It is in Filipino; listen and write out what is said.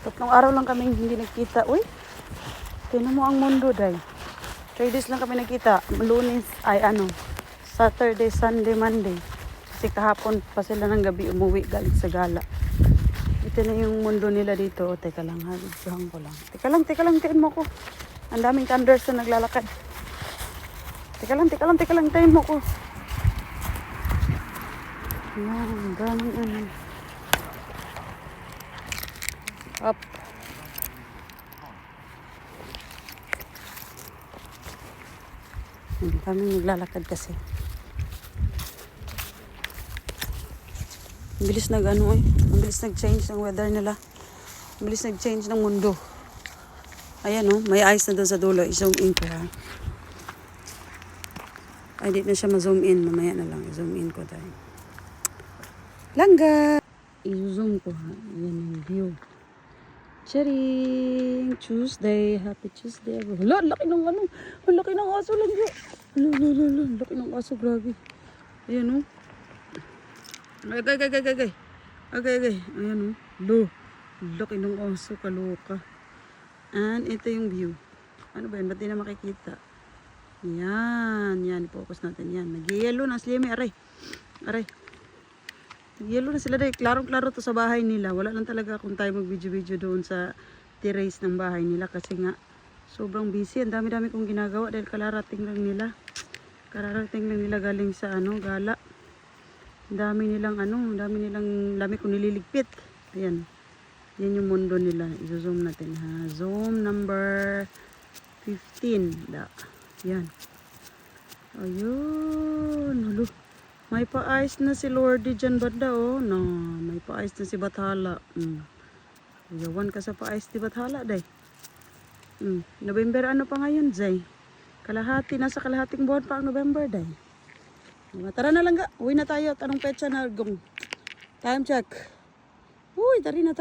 Tatlong araw lang kaming hindi nagkita. Uy, tinan mo ang mundo, day. 3 days lang kami nagkita. Lunes, Saturday, Sunday, Monday. Kasi kahapon pa sila ng gabi umuwi galing sa gala. Ito na yung mundo nila dito. O, teka lang, habigsuhan ko lang. Teka lang, tiin mo ko. Ang daming thunders na naglalakad. Teka lang, tiin mo ko. Yan, daming ano. Up. Hindi kami naglalakad kasi. Ang bilis ang bilis nag-change ng weather nila. Ang bilis nag-change ng mundo. Ayan may ice na doon sa dulo. I-zoom in ko ha. Ay, di na siya ma-zoom in. Mamaya na lang. I-zoom in ko tayo. Langga! I-zoom ko ha. Ayan yung view. Charing! Tuesday. Happy Tuesday. Hala, laki ng ang laki ng aso lang yun. Hala, laki ng aso. Grabe. Ayan Agay. Ayan laki ng aso. Kaloka. And ito yung view. Ano ba yan? Ba't di na makikita? Yan. I-focus natin yan. Nag-yellow na sila. Aray. Nag-yellow na sila dahil klarong-klaro to sa bahay nila. Wala lang talaga kung tayo mag-video doon sa terrace ng bahay nila. Kasi nga, sobrang busy. Ang dami-dami kong ginagawa dahil kararating lang nila galing sa gala. Ang dami nilang lami kong nililigpit. Ayan. Yan yung mundo nila. I-zoom natin ha. Zoom number 15. Yan. Ayun. Halo. May pa-ice na si Lordy dyan banda no. May pa-ice na si Bathala. Yawan ka sa pa-ice di Bathala day. November pa ngayon Zay? Nasa kalahating buwan pa ang November day. Tara na lang ga. Uwi na tayo. Anong petsa na gong? Time check. Uy, tari na.